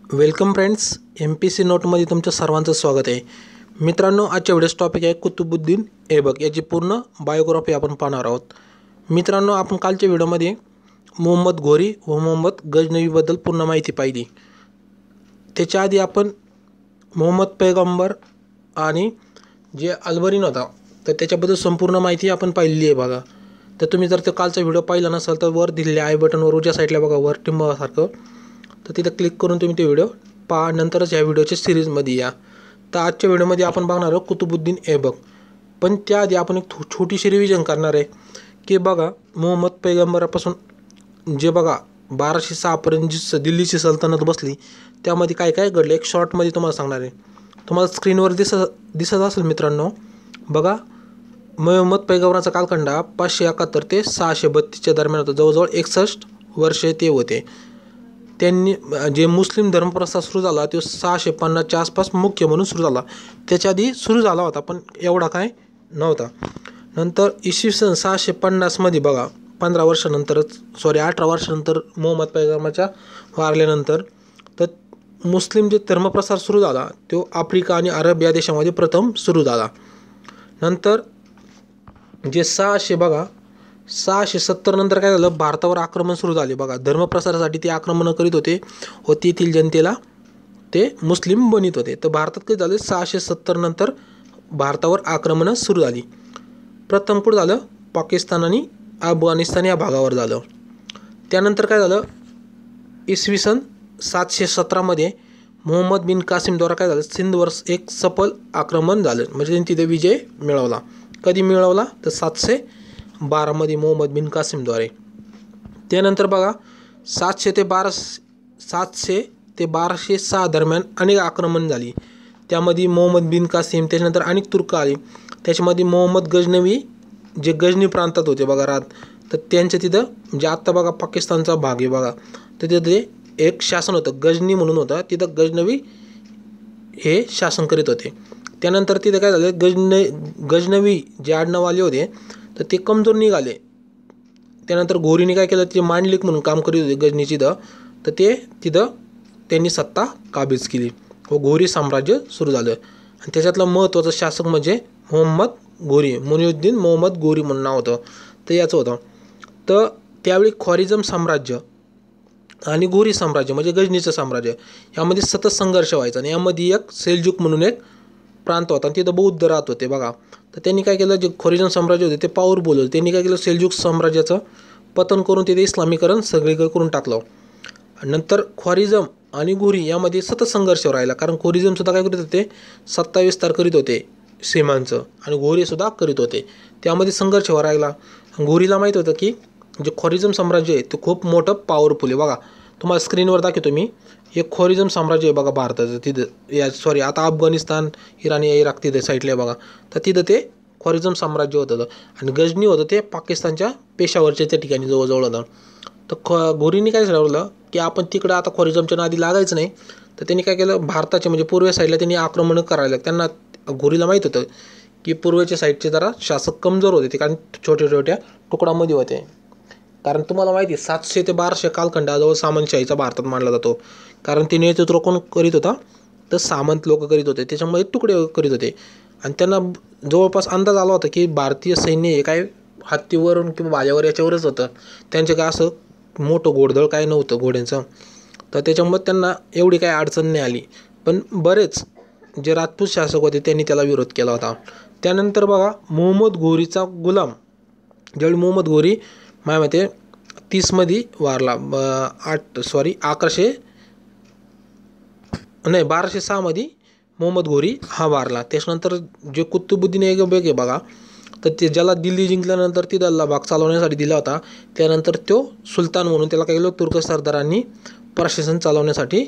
Welcome friends, MPC नोटमध्ये तुमचं सर्वांचं स्वागत आहे. मित्रांनो, आजच्या व्हिडिओचं टॉपिक आहे कुतुबुद्दीन ऐबक याची पूर्ण बायोग्राफी आपण पाहणार आहोत. मित्रांनो, आपण कालच्या व्हिडिओमध्ये मोहम्मद घोरी व मोहम्मद गजनवीबद्दल पूर्ण माहिती पाहिली. त्याच्या आधी आपण मोहम्मद पैगंबर आणि जे अल्बरीन होता तर त्याच्याबद्दल संपूर्ण माहिती आपण पाहिलेली आहे बघा. तर तुम्ही जर ते कालचा व्हिडिओ पाहिला नसेल तर वर दिलेल्या आय बटनवर उजव्या साईडला बघा, वर टिंबासारखं, तर तिथं क्लिक करून तुम्ही ते व्हिडिओ पहा. नंतरच या व्हिडिओच्या सिरीजमध्ये या. तर आजच्या व्हिडिओमध्ये आपण बघणार आहोत कुतुबुद्दीन ऐबक. पण त्याआधी आपण एक छोटीशी रिव्हिजन करणार आहे की बघा, मोहम्मद पैगंबरापासून जे बघा 1206पर्यंत जी दिल्लीची सल्तनत बसली त्यामध्ये काय काय घडलं एक शॉर्टमध्ये तुम्हाला सांगणार आहे. तुम्हाला स्क्रीनवर दिसत असेल मित्रांनो बघा. मोहम्मद पैगंबराचा कालखंड 571 ते 632च्या दरम्यान होता. जवळजवळ 61 वर्षे ते होते. त्यांनी जे मुस्लिम धर्मप्रसार सुरू झाला तो 650च्या आसपास मुख्य म्हणून सुरू झाला. त्याच्या आधी सुरू झाला होता पण एवढा काय नव्हता. नंतर इसवी सन 650मध्ये बघा 18 वर्षानंतर मोहम्मद पैगंबराच्या वारल्यानंतर तर मुस्लिम जे धर्मप्रसार सुरू झाला तो आफ्रिका आणि अरब या देशामध्ये प्रथम सुरू झाला. नंतर जे 670 नंतर काय झालं, भारतावर आक्रमण सुरू झाले बघा. धर्मप्रसारासाठी ते आक्रमणं करीत होते व तेथील जनतेला ते मुस्लिम बनवित होते. तर भारतात काय झालं, 670 नंतर भारतावर आक्रमणं सुरू झाली. प्रथम कुठं झालं, पाकिस्तान आणि अफगाणिस्तान या भागावर झालं. त्यानंतर काय झालं, इसवी सन 717मध्ये मोहम्मद बिन कासिमद्वारा काय झालं, सिंधवर एक सफल आक्रमण झालं. म्हणजे त्यांनी तिथे विजय मिळवला. कधी मिळवला तर 712मध्ये मोहम्मद बिन कासिमद्वारे. त्यानंतर बघा 700 ते 1206 दरम्यान अनेक आक्रमण झाली. त्यामध्ये मोहम्मद बिन कासिम, त्याच्यानंतर अनेक तुर्क आले. त्याच्यामध्ये मोहम्मद गजनवी जे गजनी प्रांतात होते बघा राहत, तर त्यांच्या तिथं म्हणजे आत्ता बघा पाकिस्तानचा भाग आहे बघा, तर तिथे एक शासन होतं गजनी म्हणून होतं. तिथं गजनवी हे शासन करीत होते. त्यानंतर तिथं काय झालं, गजनवी जे आडनाववाले होते तर ते कमजोर निघाले. त्यानंतर घोरीने काय केलं, ते मांडलिक म्हणून काम करीत होते गजनीची तर ते तिथं त्यांनी सत्ता काबीज केली व घोरी साम्राज्य सुरू झालं. आणि त्याच्यातला महत्त्वाचा शासक म्हणजे मुइनुद्दीन मोहम्मद घोरी म्हणून नाव होतं, तर याचं होतं. तर त्यावेळी ख्वारिझम साम्राज्य आणि घोरी साम्राज्य म्हणजे गजनीचं साम्राज्य यामध्ये सतत संघर्ष व्हायचा. आणि यामध्ये एक सेल्जुक म्हणून एक प्रांत होता आणि तिथं बौद्ध राहत होते बघा. तर त्यांनी काय केलं, जे ख्वारिझम साम्राज्य होते ते पॉवरफुल होते. त्यांनी काय केलं, सेल्जुक साम्राज्याचं पतन करून तिथे इस्लामीकरण सगळीकडे करून टाकलं. नंतर ख्वारिझम आणि घोरी यामध्ये सतत संघर्ष राहिला, कारण ख्वारिझमसुद्धा काय करीत होते, सत्ता विस्तार करीत होते सीमांचं, आणि घोरीसुद्धा करीत होते. त्यामध्ये संघर्ष राहिला. घोरीला माहीत होतं की जे ख्वारिझम साम्राज्य आहे ते खूप मोठं पॉवरफुल आहे बघा. तुम्हाला स्क्रीनवर दाखवतो मी. एक ख्वारिझम साम्राज्य आहे बघा भारताचं, तिथं आता अफगाणिस्तान, इराण या इराक तिथे साईडला आहे बघा. तर तिथं ते ख्वारिझम साम्राज्य होतं. आणि गजनी होतं ते पाकिस्तानच्या पेशावरच्या त्या ठिकाणी जवळजवळ होतं. तर घोरीने काय ठरवलं की आपण तिकडं आता ख्वारिझमच्या नादी लागायचं नाही. तर त्यांनी काय केलं, भारताच्या म्हणजे पूर्व साईडला त्यांनी आक्रमणं करायला. त्यांना घोरीला माहीत होतं की पूर्वेच्या साईडचे जरा शासक कमजोर होते ते, कारण छोट्या छोट्या तुकडामध्ये होते. कारण तुम्हाला माहिती आहे 700 ते 1200 कालखंडाजवळ सामंतशाहीचा भारतात मानला जातो. कारण ते नेतृत्व कोण करीत होता, तर सामंत लोक करीत होते. त्याच्यामुळे तुकडे करीत होते. आणि त्यांना जवळपास अंदाज आला होता की भारतीय सैन्य हे काय हत्तीवरून किंवा भाल्यावर याच्यावरच होतं, त्यांचे काय असं मोठं घोडदळ काय नव्हतं घोड्यांचं. तर त्याच्यामुळे त्यांना एवढी काय अडचण नाही आली. पण बरेच जे राजपूत शासक होते त्यांनी त्याला विरोध केला होता. त्यानंतर बघा मोहम्मद घोरीचा गुलाम, ज्यावेळी मोहम्मद घोरी माझ्या मते 30मध्ये वारला, 1206मध्ये मोहम्मद घोरी हा वारला. त्याच्यानंतर जे कुतुबुद्दीन ऐबक आहे बघा, तर ते ज्याला दिल्ली जिंकल्यानंतर तिथला भाग चालवण्यासाठी दिला होता, त्यानंतर तो सुलतान म्हणून त्याला काय केलं, तुर्क सरदारांनी प्रशासन चालवण्यासाठी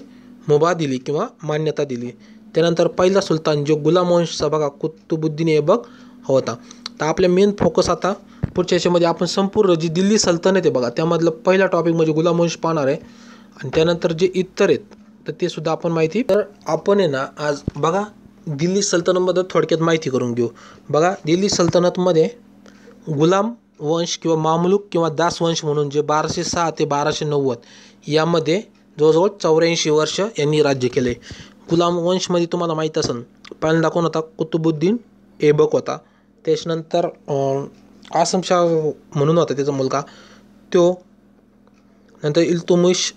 मुभा दिली किंवा मान्यता दिली. त्यानंतर पहिला सुलतान जो गुलाम वंशचा बघा कुतुबुद्दीन ऐबक होता. तर आपल्या मेन फोकस आता पुढच्या याच्यामध्ये आपण संपूर्ण जी दिल्ली सल्तनत आहे बघा त्यामधलं पहिला टॉपिक म्हणजे गुलाम वंश पाहणार आहे. आणि त्यानंतर जे इतर आहेत तर ते सुद्धा आपण माहिती. तर आपण आहे ना आज बघा दिल्ली सल्तनतमध्ये थोडक्यात माहिती करून घेऊ. बघा दिल्ली सल्तनतमध्ये गुलाम वंश किंवा मामलूक किंवा दास वंश म्हणून जे 1206 ते 1290 यामध्ये जवळजवळ 84 वर्ष यांनी राज्य केले. गुलाम वंशमध्ये तुम्हाला माहीत असेल पहिल्यांदा कोण होता? कुतुबुद्दीन ऐबक होता. त्याच्यानंतर आसम शाह म्हणून होता त्याचा मुलगा तो, नंतर इल्तुमिश,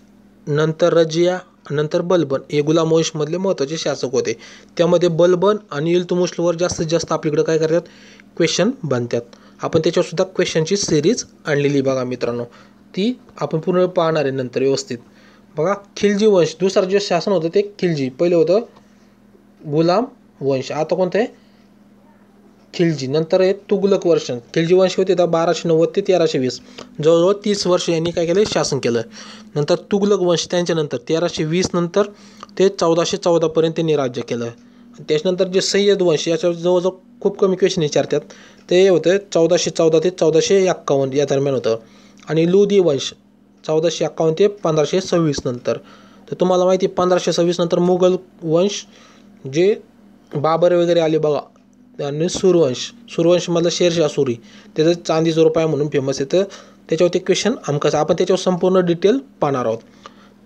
नंतर रजिया, नंतर बलबन हे गुलाम वंशमधले महत्त्वाचे शासक होते. त्यामध्ये बलबन आणि इल्तुमिशवर जास्तीत जास्त आपल्याकडे काय करतात? क्वेश्चन बनतात. आपण त्याच्यावर सुद्धा क्वेश्चनची सिरीज आणलेली बघा मित्रांनो, ती आपण पूर्ण पाहणार आहे नंतर व्यवस्थित. बघा खिलजी वंश, दुसरं जे शासन होतं ते खिलजी, पहिलं होतं गुलाम वंश, आता कोणतं आहे? खिलजी. नंतर आहे तुगलक वंश. खिलजी वंश होते 1290 ते 1320, जवळजवळ 30 वर्ष यांनी काय केलं? शासन केलं. नंतर तुगलक वंश त्यांच्यानंतर 1320 नंतर ते 1414पर्यंत त्यांनी राज्य केलं. त्याच्यानंतर जे सय्यद वंश याच्यावर जवळजवळ खूप कमी क्वेश्चन विचारतात, ते होतं 1414 ते 1451 या दरम्यान होतं. आणि लोधी वंश 1451 ते 1526 नंतर. तर तुम्हाला माहिती 1526 नंतर मुघल वंश जे बाबर वगैरे आले बघा, आणि सूरवंशमधला शेरशाह सुरी, त्याचं चांदीचा रुपया म्हणून फेमस आहे. तर त्याच्यावरती क्वेश्चन हमखास आपण त्याच्यावर संपूर्ण डिटेल पाहणार आहोत.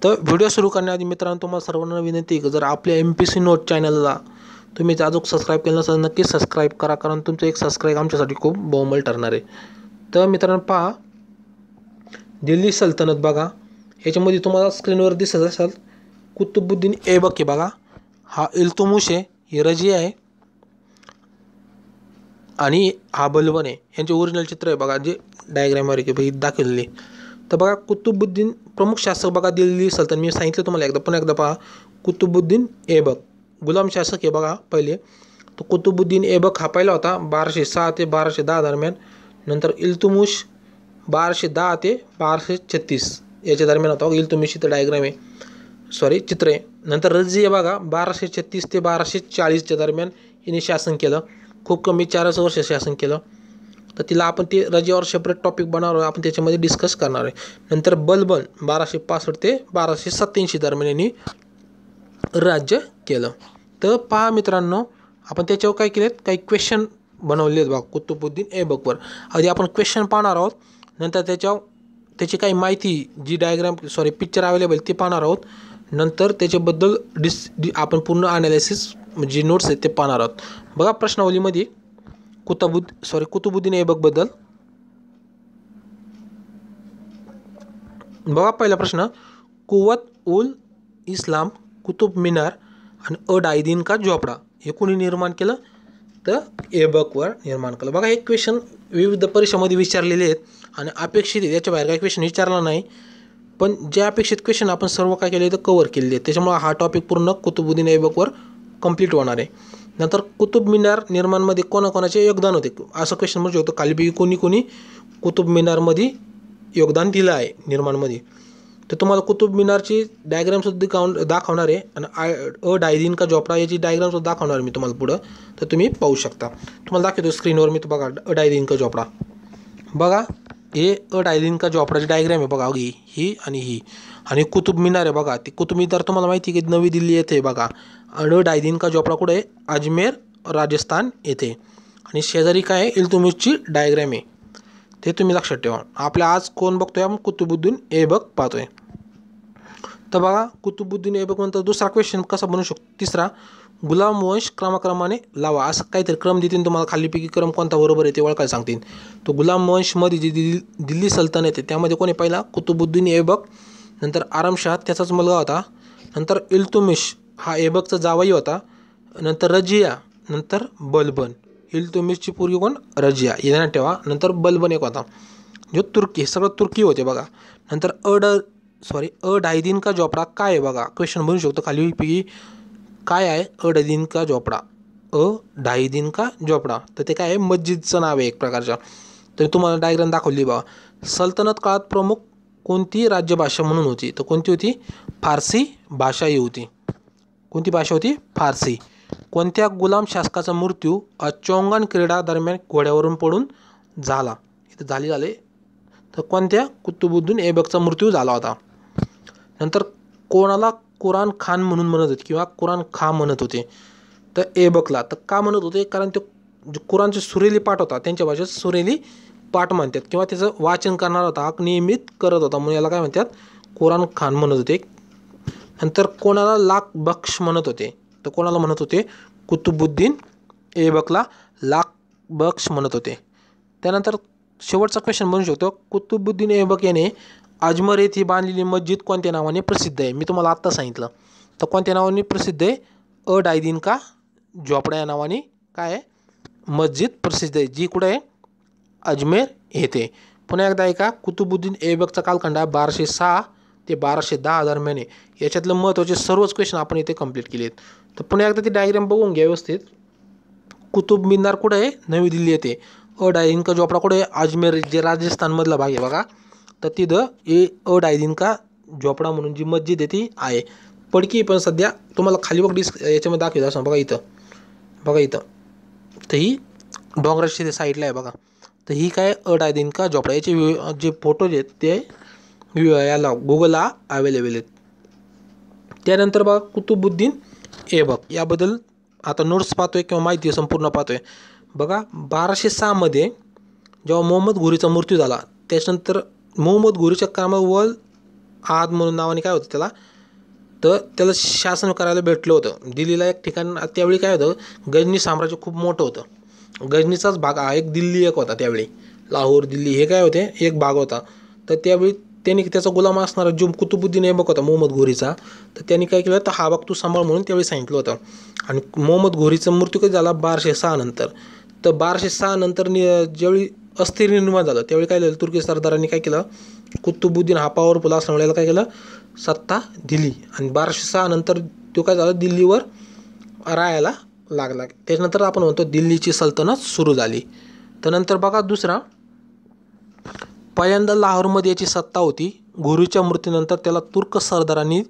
तर व्हिडिओ सुरू करण्याआधी मित्रांनो तुम्हाला सर्वांना विनंती आहे की जर आपल्या MPC नोट चॅनलला तुम्ही अजून सबस्क्राईब केलं नसेल नक्कीच सबस्क्राईब करा, कारण तुमचं एक सबस्क्राईब आमच्यासाठी खूप बहुमोल ठरणार आहे. तर मित्रांनो पहा, दिल्ली सल्तनत बघा, ह्याच्यामध्ये तुम्हाला स्क्रीनवर दिसत असेल कुतुबुद्दीन ऐबक आहे बघा, हा इल्तुमिश आहे, ही रजिया आहे आणि हा बलबन आहे. यांचे ओरिजिनल चित्र आहे बघा, जे डायग्रामवर आहे दाखवलेले. तर बघा कुतुबुद्दीन प्रमुख शासक बघा दिल्ली सल्तनत, मी सांगितलं तुम्हाला एकदा, पुन्हा एकदा पहा. कुतुबुद्दीन ऐबक गुलाम शासक आहे बघा पहिले. तो कुतुबुद्दीन ऐबक हा पहिला होता 1206 ते 1210 दरम्यान. नंतर इल्तुमिश 1210 ते 1236 याच्या दरम्यान होता. इल्तुमिश इथं डायग्राम आहे, सॉरी चित्र आहे. नंतर रजिया बघा 1236 ते 1240च्या दरम्यान हिने शासन केलं, खूप कमी 4 वर्ष शासन केलं. तर तिला आपण ते रजियावर सेपरेट टॉपिक बनवणार, आपण त्याच्यामध्ये डिस्कस करणार आहे. नंतर बलबन 1265 ते 1287 दरम्यान यांनी राज्य केलं. तर पहा मित्रांनो, आपण त्याच्यावर काय केलेत, काही क्वेश्चन बनवले आहेत बघा कुतुबुद्दीन ऐबकवर. आधी आपण क्वेश्चन पाहणार आहोत, नंतर त्याची काही माहिती जी डायग्राम पिक्चर अवेलेबल ते पाहणार आहोत. नंतर त्याच्याबद्दल आपण पूर्ण ॲनालिसिस म्हणजे नोट्स आहेत ते पाहणार आहोत. बघा प्रश्नावलीमध्ये कुतुबुद्दीन ऐबकबद्दल बघा. पहिला प्रश्न, कुवत उल इस्लाम कुतुब मिनार आणि अडायदीन का झोपडा हे कोणी निर्माण केलं? तर ऐबकवर निर्माण केलं. बघा हे क्वेश्चन विविध परीक्षामध्ये विचारलेले आहेत आणि अपेक्षित आहे, याच्या बाहेर काही क्वेश्चन विचारला नाही, पण जे अपेक्षित क्वेश्चन आपण सर्व काय केले तर कव्हर केलेले आहेत. त्याच्यामुळे हा टॉपिक पूर्ण कुतुबुद्दीन ऐबकवर कंप्लीट होणार आहे. नंतर कुतुब मिनार निर्माणमध्ये कोणाकोणाचे योगदान होते असं क्वेश्चन म्हणू शकतो. खालीपैकी कोणी कुतुब मिनारमध्ये योगदान दिलं आहे निर्माणमध्ये. तर तुम्हाला कुतुब मिनारची डायग्रामसुद्धा दाखवणार आहे आणि अडायदीन का झोपडा याची डायग्रामसुद्धा दाखवणार आहे मी तुम्हाला पुढं, तर तुम्ही पाहू शकता. तुम्हाला दाखवतो स्क्रीनवर मी, बघा अडायदीन का झोपडा. बघा हे अडायदीन का झोपडाची डायग्राम आहे बघा, ही आणि ही. आणि कुतुब मिनार आहे बघा, ती कुतुब मिनार तुम्हाला माहिती आहे की नवी दिल्ली येथे बघा. अडायदीन का झोपडा कुठे आहे? अजमेर राजस्थान येथे. आणि शेजारी काय आहे? इल्तुमिशची डायग्राम आहे, ते तुम्ही लक्षात ठेवा. आपल्या आज कोण बघतोय? आपण कुतुबुद्दीन ऐबक पाहतोय. तर बघा कुतुबुद्दीन ऐबक नंतर दुसरा क्वेश्चन कसा बनवू शकतो? तिसरा, गुलाम वंश क्रमाक्रमाने लावा, असं काहीतरी क्रम देतील तुम्हाला, खालीपैकी क्रम कोणता बरोबर आहे ते ओळखायला सांगतील. तो गुलाम वंशमध्ये जी दिल्ली सल्तनत आहे त्यामध्ये कोणी पहिला? कुतुबुद्दीन ऐबक. नंतर आरामशाह त्याचाच मुलगा होता. नंतर इल्तुमिश हा ऐबकचा जावई होता. नंतर रजिया, नंतर बलबन. इल्तुमिशची पूर्वी कोण? रजिया, हे ध्यानात ठेवा. नंतर बलबन एक होता जो तुर्की, हे सगळं तुर्की होते बघा. नंतर अडायदीन का झोपडा काय आहे बघा, क्वेश्चन बनवू शकतो खालीपैकी काय आहे अडायदीन का झोपडा? अडायदीन का झोपडा, तर ते काय आहे? मस्जिदचं नाव आहे एक प्रकारच्या. तर तुम्हाला डायग्राम दाखवली बघा. सल्तनत काळात प्रमुख कोणती राज्यभाषा म्हणून होती? तर कोणती होती? फारसी भाषा ही होती. कोणती भाषा होती? फारसी. कोणत्या गुलाम शासकाचा मृत्यू चौंगण क्रीडा दरम्यान घोड्यावरून पडून झाला? इथं झाले तर कोणत्या? कुतुबुद्दीन ऐबकचा मृत्यू झाला होता. नंतर कोणाला कुरान खान म्हणून म्हणत होते किंवा कुरान खा म्हणत होते? तर ऐबकला. तर का म्हणत होते? कारण ते जे कुरानचे सुरेली पाठ होता त्यांच्या भाषेत सुरेली पाठ म्हणतात किंवा त्याचं वाचन करणार होता, नियमित करत होता, म्हणून याला काय म्हणतात? कुरान खान म्हणत होते. नंतर कोणाला लाख बख्श म्हणत होते, तर कोणाला म्हणत होते? कुतुबुद्दीन ऐबकला लाख बख्श म्हणत होते. त्यानंतर शेवटचा क्वेश्चन बनू शकतो, कुतुबुद्दीन ऐबक याने अजमेर येथे बांधलेली मस्जिद कोणत्या नावाने प्रसिद्ध आहे? मी तुम्हाला आत्ता सांगितलं. तर कोणत्या नावाने प्रसिद्ध आहे? डायदीन का झोपडा या नावाने काय आहे? मस्जिद प्रसिद्ध आहे, जी कुठे आहे? अजमेर येथे. पुन्हा एकदा ऐका, कुतुबुद्दीन ऐबकचा कालखंड 1206 ते 1210 दरम्यान आहे. याच्यातलं महत्त्वाचे सर्वच क्वेश्चन आपण इथे कंप्लीट केलेत. तर पुन्हा एकदा ती डायग्राम बघून घ्या व्यवस्थित. कुतुब मिनार कुठे आहे? नवी दिल्ली येथे. डायदीन का झोपडा कुठे आहे? अजमेर, जे राजस्थानमधला भाग आहे बघा, तर तिथं डायदीन का झोपडा म्हणून जी मस्जिद आहे ती आहे. पडकी पण सध्या तुम्हाला खाली बघ याच्यामध्ये दाखवत असं बघा इथं, बघा इथं. तर ही डोंगराची साईडला आहे बघा. तर ही काय? डायदीन का झोपडा. याचे जे फोटोज आहेत ते याला गुगलला अवेलेबल आहेत. त्यानंतर बघा कुतुबुद्दीन ऐबक याबद्दल आता नोट्स पाहतोय किंवा माहिती संपूर्ण पाहतोय बघा. 1206 मध्ये जेव्हा मोहम्मद घोरीचा मृत्यू झाला, त्याच्यानंतर मोहम्मद घोरीच्या कामावर आद म्हणून नावाने काय होतं त्याला, तर त्याला शासन करायला भेटलं होतं दिल्लीला एक ठिकाण. त्यावेळी काय होतं, गजनी साम्राज्य खूप मोठं होतं. गजनीचाच भाग हा एक, दिल्ली एक होता त्यावेळी. लाहोर, दिल्ली हे काय होते? एक भाग होता. तर त्यावेळी त्यांनी त्याचा गुलाम असणारा जो कुतुबुद्दीन ऐबक होता मोहम्मद घोरीचा, तर त्यांनी काय केलं, तर हा भाग तू सांभाळ म्हणून त्यावेळी सांगितलं होतं. आणि मोहम्मद घोरीचा मृत्यू कधी झाला? 1206 नंतर. तर 1206 नंतर ज्यावेळी अस्थिर निर्माण झालं, त्यावेळी काय झालं, तुर्की सरदारांनी काय केलं, कुतुबुद्दीन हा पॉवरफुल असल्यामुळे काय केलं, सत्ता दिली. आणि 1206 नंतर तो काय झाला, दिल्लीवर राहायला लागला. त्याच्यानंतर आपण म्हणतो दिल्लीची सल्तनत सुरू झाली. त्यानंतर बघा दुसरा, पहिल्यांदा लाहोरमध्ये याची सत्ता होती. घोरीच्या मृत्यूनंतर त्याला तुर्क सरदारांनी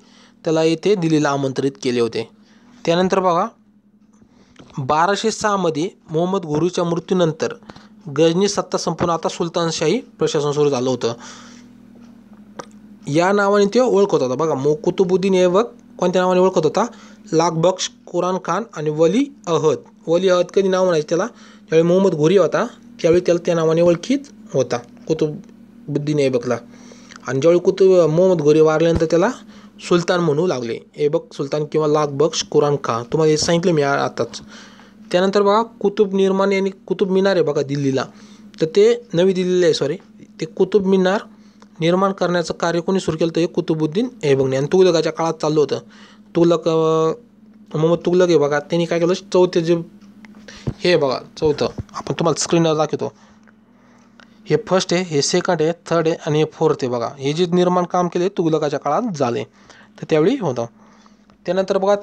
त्याला येथे दिल्लीला आमंत्रित केले होते. त्यानंतर बघा 1206 मध्ये मोहम्मद घोरीच्या मृत्यूनंतर गजनी सत्ता संपून आता सुलतानशाही प्रशासन सुरू झालं होतं. या नावाने ते ओळखत होता बघा. कुतुबुद्दीन ऐबक कोणत्या नावाने ओळखत होता? लाख बख्श, कुरान खान आणि वली अहद. वली अहद कधी नाव म्हणायचं त्याला? ज्यावेळी मोहम्मद घोरी होता त्यावेळी त्याला त्या नावाने ओळखीत होता कुतुबुद्दीन ऐबकला. आणि ज्यावेळी मोहम्मद घोरी वारल्यानंतर त्याला सुलतान म्हणू लागले. ऐबक सुलतान किंवा लाख बख्श, कुरान खान. तुम्हाला हे सांगितलं मी आताच. त्यानंतर बघा कुतुब निर्माण यांनी कुतुब मिनार आहे बघा दिल्लीला, तर ते नवी दिल्लीला आहे सॉरी. ते कुतुब मिनार निर्माण करण्याचं कार्य कोणी सुरू केलं, तर हे कुतुबुद्दीन ऐबकने. आणि तुघलकाच्या काळात चाललं होतं. मोहम्मद तुघलक आहे बघा, त्यांनी काय केलं, चौथे जे हे बघा चौथं आपण तुम्हाला स्क्रीनवर दाखवतो. हे फर्स्ट आहे, हे सेकंड आहे, थर्ड आहे आणि हे फोर्थ आहे बघा. हे जे निर्माण काम केले तुघलकाच्या काळात झाले, तर त्यावेळी होतं. त्यानंतर बघा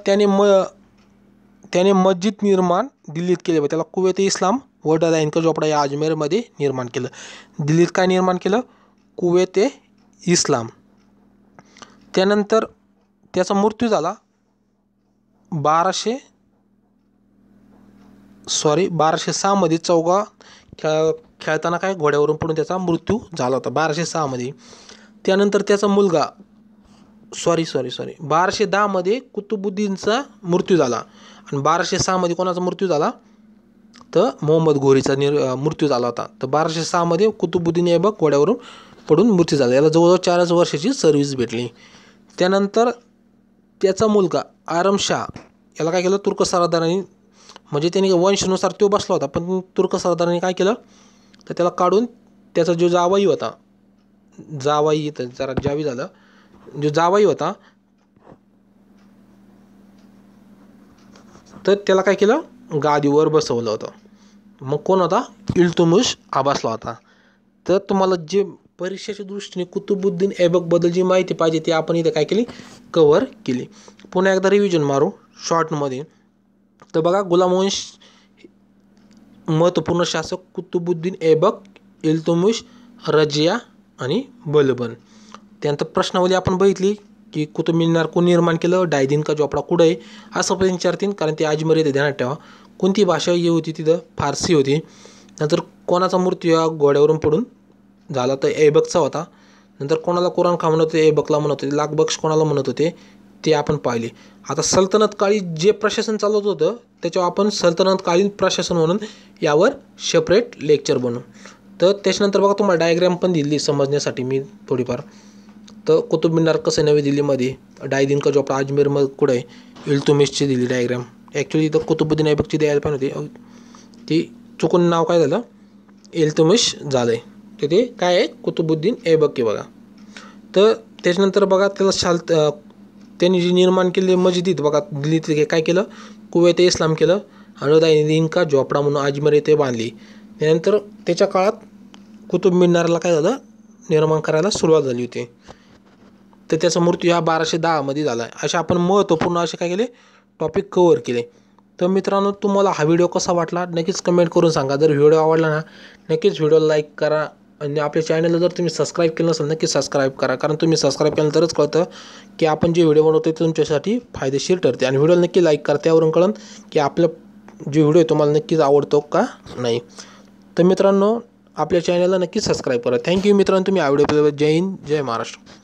त्याने मस्जिद निर्माण दिल्लीत केले बघा. त्याला कुवेत इस्लाम व डायदीन का झोपडा या अजमेरमध्ये निर्माण केलं. दिल्लीत काय निर्माण केलं? कुवेत इस्लाम. त्यानंतर त्याचा मृत्यू झाला 1206 मध्ये. चौगा खेळताना काय घोड्यावरून पडून त्याचा मृत्यू झाला होता 1206 मध्ये. त्यानंतर त्याचा मुलगा 1210 मध्ये कुतुबुद्दीनचा मृत्यू झाला. आणि 1206 मध्ये कोणाचा मृत्यू झाला? तर मोहम्मद घोरीचा मृत्यू झाला होता. तर 1206 मध्ये कुतुबुद्दीन ऐबक घोड्यावरून पडून मृत्यू झाला. याला जवळजवळ 4 वर्षाची सर्व्हिस भेटली. त्यानंतर त्याचा मुलगा आरम शाह याला काय केलं, तुर्क सरदारांनी, म्हणजे त्यांनी वंशनुसार तो बसला होता, पण तुर्क सरदारांनी काय केलं, तर त्याला काढून त्याचा जो जावाई होता, जावाई जरा जावी झालं, जो जावाई होता तर त्याला काय केलं, गादीवर बसवलं होतं. मग कोण होता? इल्तुमिश अब्बासला होता. तर तुम्हाला जे परीक्षेच्या दृष्टीने कुतुबुद्दीन ऐबकबद्दल जी माहिती पाहिजे ती आपण इथे काय केली, कव्हर केली. पुन्हा एकदा रिव्हिजन मारू शॉर्टमध्ये. तर बघा, गुलामवंश महत्त्वपूर्ण शासक कुतुबुद्दीन ऐबक, इल्तुमिश, रजिया आणि बलबन. त्यानंतर प्रश्नावली आपण बघितली की कुतुब मिनार कोण निर्माण केलं, डायदीन का झोपडा कुठं आहे असं पण विचारतील, कारण ते अजमेर येथे ध्यानात ठेवा. कोणती भाषा ही होती तिथं? फारसी होती. नंतर कोणाचा मृत्यू या घोड्यावरून पडून झाला, तर ऐबकचा होता. नंतर कोणाला कुरान खान म्हणत होते? ऐबकला म्हणत होते. लाख बख्श कोणाला म्हणत होते ते आपण पाहिले. आता सल्तनत काळी जे प्रशासन चालवत होतं त्याच्यावर आपण सल्तनतकालीन प्रशासन म्हणून यावर सेपरेट लेक्चर बनवू. तर त्याच्यानंतर बघा तुम्हाला डायग्राम पण दिली समजण्यासाठी मी थोडीफार. तर कुतुब मिनार कसं नवी दिल्लीमध्ये, डायदीन का झोपडा अजमेरमध्ये कुठं आहे, इल्तुमिशची दिली डायग्राम. ॲक्च्युली इथं कुतुबुद्दीन ऐबकची द्यायला पण होती, ती चुकून नाव काय झालं, इल्तुमिश झालं आहे. तर ते काय आहे, कुतुबुद्दीन ऐबक आहे बघा. तर त्याच्यानंतर बघा त्याला त्यांनी जी निर्माण केलेली मस्जिद बघा दिल्लीत काय केलं, कुवेत इस्लाम केलं आणि डायदीन का झोपडा म्हणून अजमेर येथे बांधली. त्यानंतर त्याच्या काळात कुतुब मिनारला काय झालं, निर्माण करायला सुरुवात झाली होती. तर त्याचा मृत्यू हा 1210 झाला आहे. असे आपण महत्त्वपूर्ण असे काय केले टॉपिक कव्हर केले. तर मित्रांनो, तुम्हाला हा व्हिडिओ कसा वाटला नक्कीच कमेंट करून सांगा. जर व्हिडिओ आवडला ना नक्कीच व्हिडिओला लाईक करा आणि आपल्या चॅनलला जर तुम्ही सबस्क्राईब केलं नसेल नक्की सबस्क्राईब करा, कारण तुम्ही सबस्क्राईब केलं तरच कळतं की आपण जे व्हिडिओ बनवतो ते तुमच्यासाठी फायदेशीर ठरते. आणि व्हिडिओला नक्की लाईक करा, त्यावरून कळेल की आपलं जे व्हिडिओ आहे तुम्हाला नक्कीच आवडतो का नाही. तर मित्रांनो, आपल्या चॅनलला नक्की सबस्क्राईब करा. थँक्यू मित्रांनो, तुम्ही हा व्हिडिओ. जय हिंद, जय महाराष्ट्र.